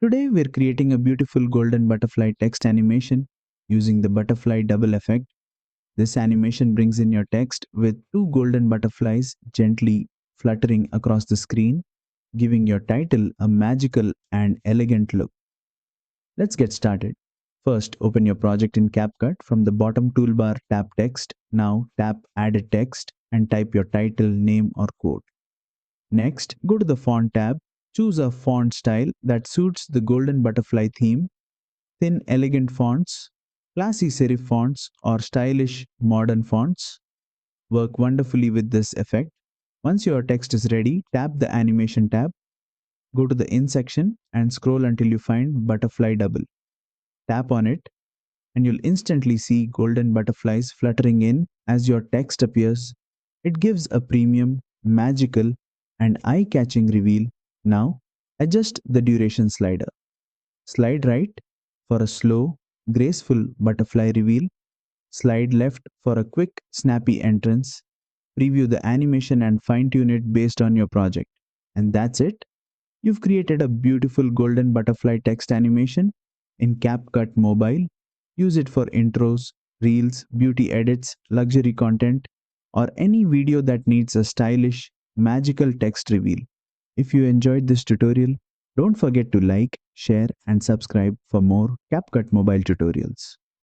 Today we're creating a beautiful golden butterfly text animation using the butterfly double effect. This animation brings in your text with two golden butterflies gently fluttering across the screen, giving your title a magical and elegant look. Let's get started. First, open your project in CapCut. From the bottom toolbar, tap Text. Now tap Added Text and type your title, name or quote. Next, go to the Font tab. Choose a font style that suits the golden butterfly theme. Thin, elegant fonts, classy serif fonts, or stylish modern fonts work wonderfully with this effect. Once your text is ready, tap the Animation tab. Go to the In section and scroll until you find Butterfly Double. Tap on it and you'll instantly see golden butterflies fluttering in as your text appears. It gives a premium, magical, and eye-catching reveal. Now, adjust the duration slider. Slide right for a slow, graceful butterfly reveal. Slide left for a quick, snappy entrance. Preview the animation and fine-tune it based on your project. And that's it. You've created a beautiful golden butterfly text animation in CapCut Mobile. Use it for intros, reels, beauty edits, luxury content, or any video that needs a stylish, magical text reveal. If you enjoyed this tutorial, don't forget to like, share, and subscribe for more CapCut Mobile tutorials.